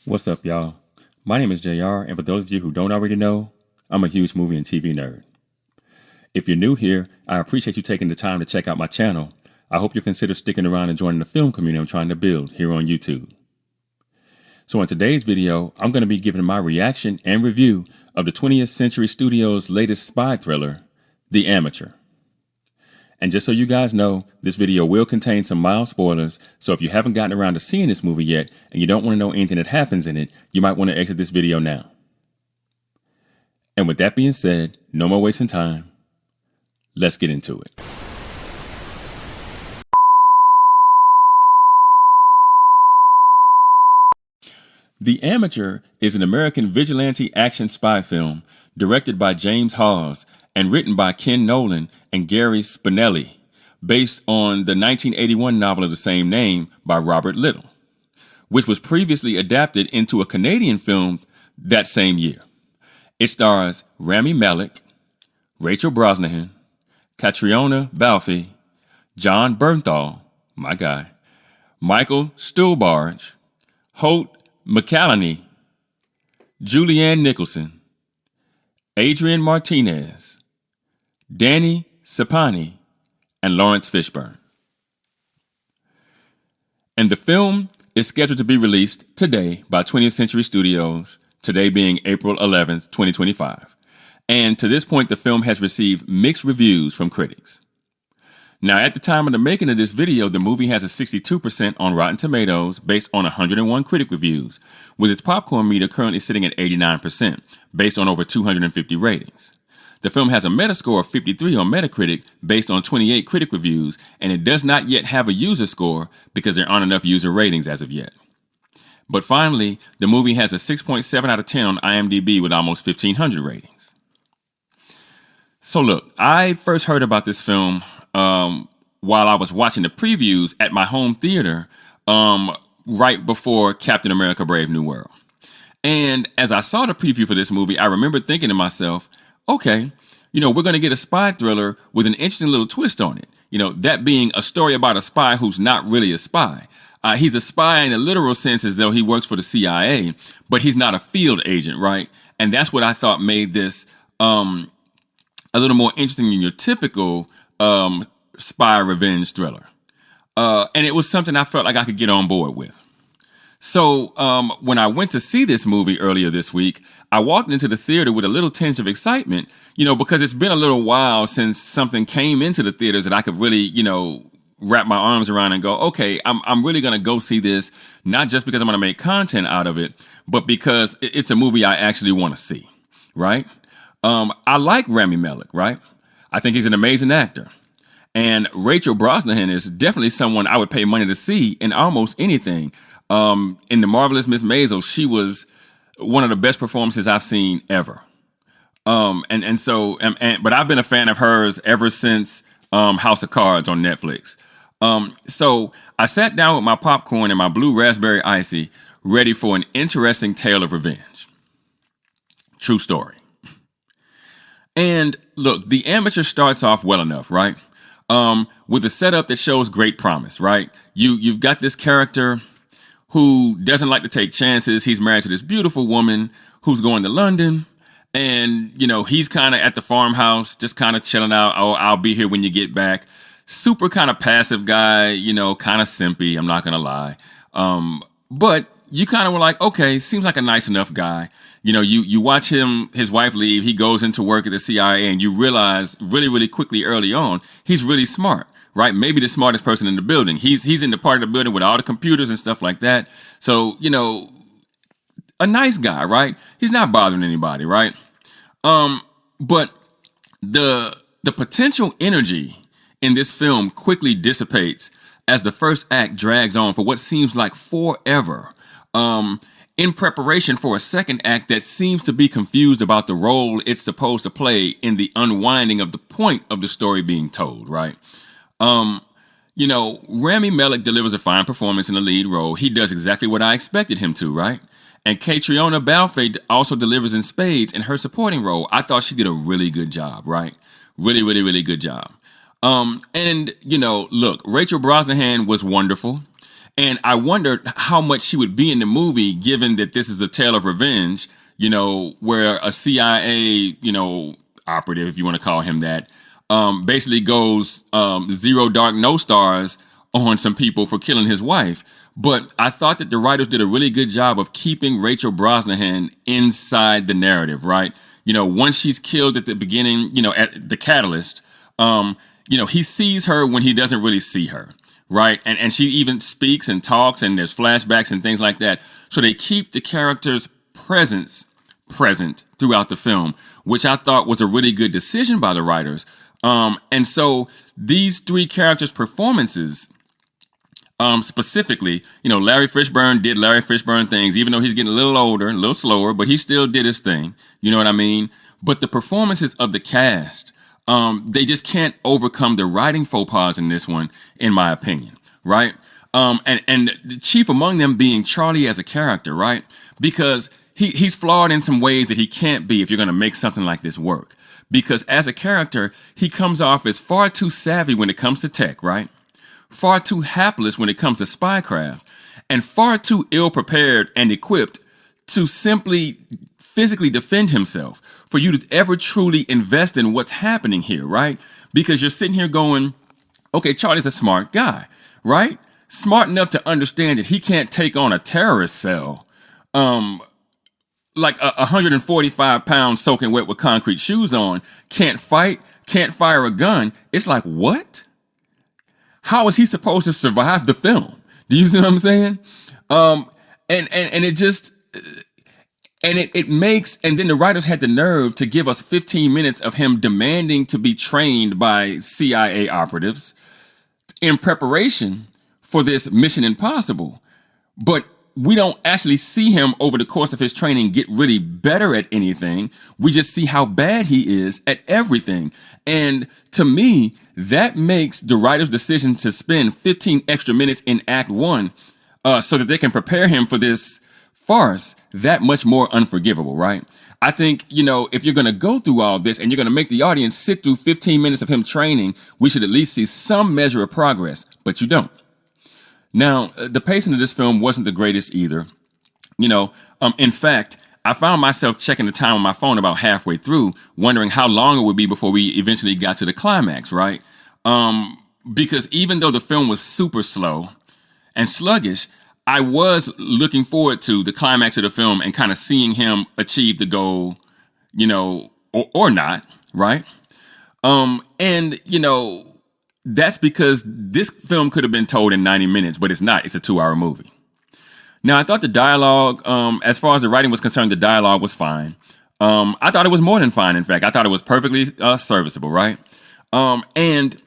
What's up, y'all? My name is JR, and for those of you who don't already know, I'm a huge movie and TV nerd. If you're new here, I appreciate you taking the time to check out my channel. I hope you consider sticking around and joining the film community I'm trying to build here on YouTube. So in today's video, I'm going to be giving my reaction and review of the 20th Century Studios' latest spy thriller, The Amateur. And just so you guys know, this video will contain some mild spoilers, so if you haven't gotten around to seeing this movie yet and you don't want to know anything that happens in it, you might want to exit this video now. And with that being said, no more wasting time. Let's get into it. The Amateur is an American vigilante action spy film directed by James Hawes and written by Ken Nolan and Gary Spinelli, based on the 1981 novel of the same name by Robert Little, which was previously adapted into a Canadian film that same year. It stars Rami Malek, Rachel Brosnahan, Catriona Balfe, John Bernthal, my guy, Michael Stuhlbarg, Holt McCallany, Julianne Nicholson, Adrian Martinez, Danny Sapani, and Lawrence Fishburne. And the film is scheduled to be released today by 20th Century Studios, today being April 11th, 2025. And to this point, the film has received mixed reviews from critics. Now, at the time of the making of this video, the movie has a 62% on Rotten Tomatoes based on 101 critic reviews, with its popcorn meter currently sitting at 89% based on over 250 ratings. The film has a Metascore of 53 on Metacritic based on 28 critic reviews, and it does not yet have a user score because there aren't enough user ratings as of yet. But finally, the movie has a 6.7 out of 10 on IMDb with almost 1,500 ratings. So look, I first heard about this film while I was watching the previews at my home theater right before Captain America Brave New World. And as I saw the preview for this movie, I remember thinking to myself, okay, we're going to get a spy thriller with an interesting little twist on it. That being a story about a spy who's not really a spy. He's a spy in a literal sense as though he works for the CIA, but he's not a field agent, right? And that's what I thought made this a little more interesting than your typical spy revenge thriller. And it was something I felt like I could get on board with. So when I went to see this movie earlier this week, I walked into the theater with a little tinge of excitement, because it's been a little while since something came into the theaters that I could really, wrap my arms around and go, okay, I'm really going to go see this, not just because I'm going to make content out of it, but because it's a movie I actually want to see, right? I like Rami Malek, right? I think he's an amazing actor. And Rachel Brosnahan is definitely someone I would pay money to see in almost anything. In The Marvelous Miss Maisel, she was one of the best performances I've seen ever. But I've been a fan of hers ever since House of Cards on Netflix. So I sat down with my popcorn and my blue raspberry icy, ready for an interesting tale of revenge. True story. And look, The Amateur starts off well enough, right? With a setup that shows great promise, right? You've got this character who doesn't like to take chances. He's married to this beautiful woman who's going to London. And, he's kind of at the farmhouse, just kind of chilling out. Oh, I'll be here when you get back. Super kind of passive guy, kind of simpy. I'm not going to lie. But you kind of were like, okay, seems like a nice enough guy. You watch his wife leave. He goes into work at the CIA and you realize really, really quickly early on, he's really smart. Right? Maybe the smartest person in the building. He's in the part of the building with all the computers and stuff like that. So, a nice guy, right? He's not bothering anybody, right? But the potential energy in this film quickly dissipates as the first act drags on for what seems like forever. In preparation for a second act that seems to be confused about the role it's supposed to play in the unwinding of the point of the story being told, right? Rami Malek delivers a fine performance in the lead role. He does exactly what I expected him to, right? And Catriona Balfe also delivers in spades in her supporting role. I thought she did a really good job, right? Really, really, really good job. Look, Rachel Brosnahan was wonderful. And I wondered how much she would be in the movie, given that this is a tale of revenge, where a CIA, operative, if you want to call him that, basically goes zero dark, no stars on some people for killing his wife. But I thought that the writers did a really good job of keeping Rachel Brosnahan inside the narrative, right? Once she's killed at the beginning, at the catalyst, he sees her when he doesn't really see her, right? And she even speaks and talks, and there's flashbacks and things like that. So they keep the character's presence present throughout the film, which I thought was a really good decision by the writers. And so these three characters' performances, specifically, Larry Fishburne did Larry Fishburne things, even though he's getting a little older, a little slower, but he still did his thing. You know what I mean? But the performances of the cast, they just can't overcome the writing faux pas in this one, in my opinion, right? And the chief among them being Charlie as a character, right? Because he's flawed in some ways that he can't be if you're going to make something like this work. Because as a character, he comes off as far too savvy when it comes to tech, right? Far too hapless when it comes to spycraft, and far too ill-prepared and equipped to simply physically defend himself for you to ever truly invest in what's happening here, right? Because you're sitting here going, okay, Charlie's a smart guy, right? Smart enough to understand that he can't take on a terrorist cell, like a 145 pounds soaking wet with concrete shoes on, can't fight, can't fire a gun. It's like, what? How is he supposed to survive the film? Do you see what I'm saying? And it just, and it makes, and then the writers had the nerve to give us 15 minutes of him demanding to be trained by CIA operatives in preparation for this Mission Impossible. But we don't actually see him over the course of his training get really better at anything. We just see how bad he is at everything. And to me, that makes the writer's decision to spend 15 extra minutes in Act 1 so that they can prepare him for this farce that much more unforgivable, right? I think, if you're going to go through all this and you're going to make the audience sit through 15 minutes of him training, we should at least see some measure of progress, but you don't. Now, the pacing of this film wasn't the greatest either. In fact, I found myself checking the time on my phone about halfway through, wondering how long it would be before we eventually got to the climax, right? Because even though the film was super slow and sluggish, I was looking forward to the climax of the film and kind of seeing him achieve the goal, or not, right? That's because this film could have been told in 90 minutes, but it's not. It's a 2-hour movie. Now, I thought the dialogue, as far as the writing was concerned, the dialogue was fine. I thought it was more than fine, in fact. I thought it was perfectly serviceable, right? And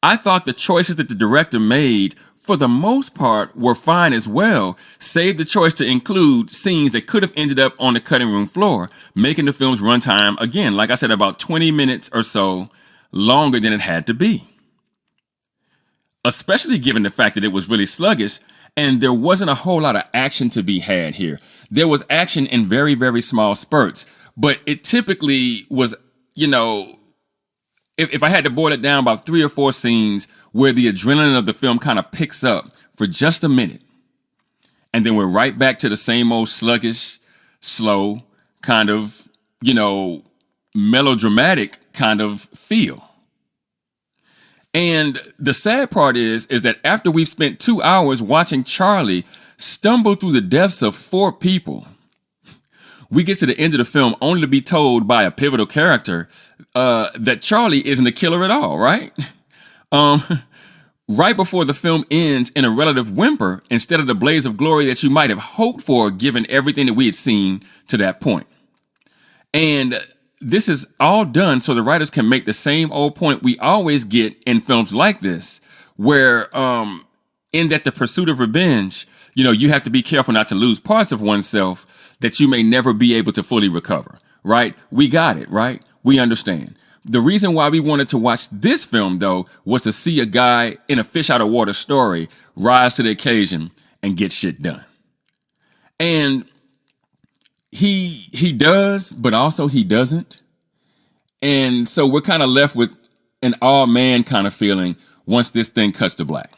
I thought the choices that the director made, for the most part, were fine as well, save the choice to include scenes that could have ended up on the cutting room floor, making the film's runtime, again, like I said, about 20 minutes or so longer than it had to be. Especially given the fact that it was really sluggish and there wasn't a whole lot of action to be had here. There was action in very, very small spurts, but it typically was, if I had to boil it down, about 3 or 4 scenes where the adrenaline of the film kind of picks up for just a minute. And then we're right back to the same old sluggish, slow, kind of, melodramatic kind of feel. And the sad part is that after we've spent 2 hours watching Charlie stumble through the deaths of 4 people, we get to the end of the film only to be told by a pivotal character that Charlie isn't a killer at all, right? Right before the film ends in a relative whimper instead of the blaze of glory that you might have hoped for given everything that we had seen to that point. And this is all done so the writers can make the same old point we always get in films like this, where in that the pursuit of revenge, you have to be careful not to lose parts of oneself that you may never be able to fully recover, right? We got it, right? We understand. The reason why we wanted to watch this film, though, was to see a guy in a fish out of water story rise to the occasion and get shit done. And he does, but also he doesn't. And so we're kind of left with an all man kind of feeling once this thing cuts to black.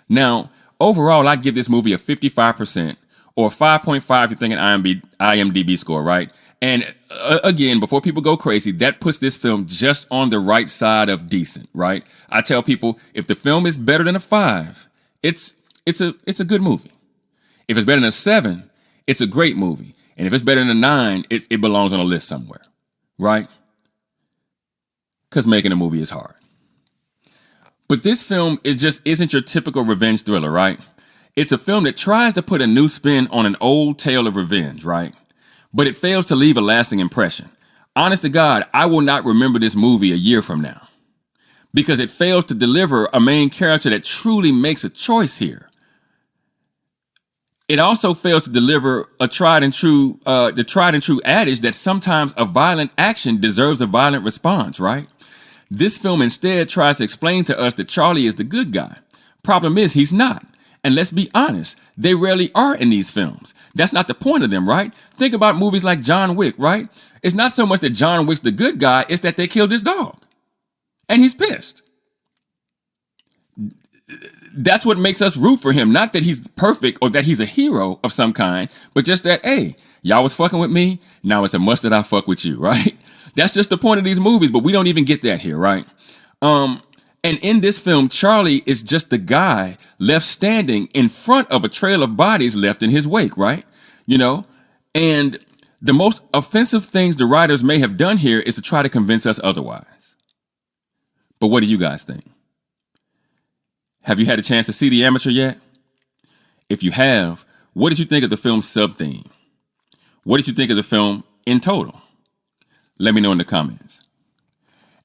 Now, overall, I'd give this movie a 55% or 5.5 if you're thinking IMDb score, right? And again, before people go crazy, that puts this film just on the right side of decent, right? I tell people if the film is better than a 5, it's a good movie. If it's better than a 7, it's a great movie. And if it's better than a 9, it belongs on a list somewhere, right? Because making a movie is hard. But this film isn't your typical revenge thriller, right? It's a film that tries to put a new spin on an old tale of revenge, right? But it fails to leave a lasting impression. Honest to God, I will not remember this movie a year from now because it fails to deliver a main character that truly makes a choice here. It also fails to deliver the tried and true adage that sometimes a violent action deserves a violent response, right? This film instead tries to explain to us that Charlie is the good guy. Problem is, he's not. And let's be honest, they rarely are in these films. That's not the point of them, right? Think about movies like John Wick, right? It's not so much that John Wick's the good guy, it's that they killed his dog. And he's pissed. That's what makes us root for him. Not that he's perfect or that he's a hero of some kind, but just that, hey, y'all was fucking with me, now it's a must that I fuck with you, right? That's just the point of these movies, but we don't even get that here, right? And in this film, Charlie is just the guy left standing in front of a trail of bodies left in his wake, right? You know? And the most offensive things the writers may have done here is to try to convince us otherwise. But what do you guys think? Have you had a chance to see The Amateur yet? If you have, what did you think of the film's sub-theme? What did you think of the film in total? Let me know in the comments.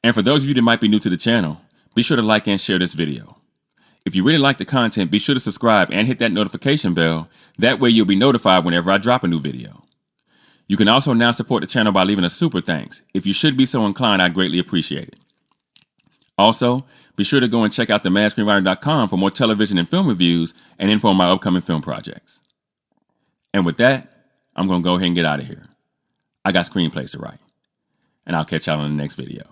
And for those of you that might be new to the channel, be sure to like and share this video. If you really like the content, be sure to subscribe and hit that notification bell. That way you'll be notified whenever I drop a new video. You can also now support the channel by leaving a super thanks. If you should be so inclined, I'd greatly appreciate it. Also, be sure to go and check out themadScreenwriter.com for more television and film reviews and info on my upcoming film projects. And with that, I'm going to go ahead and get out of here. I got screenplays to write. And I'll catch y'all in the next video.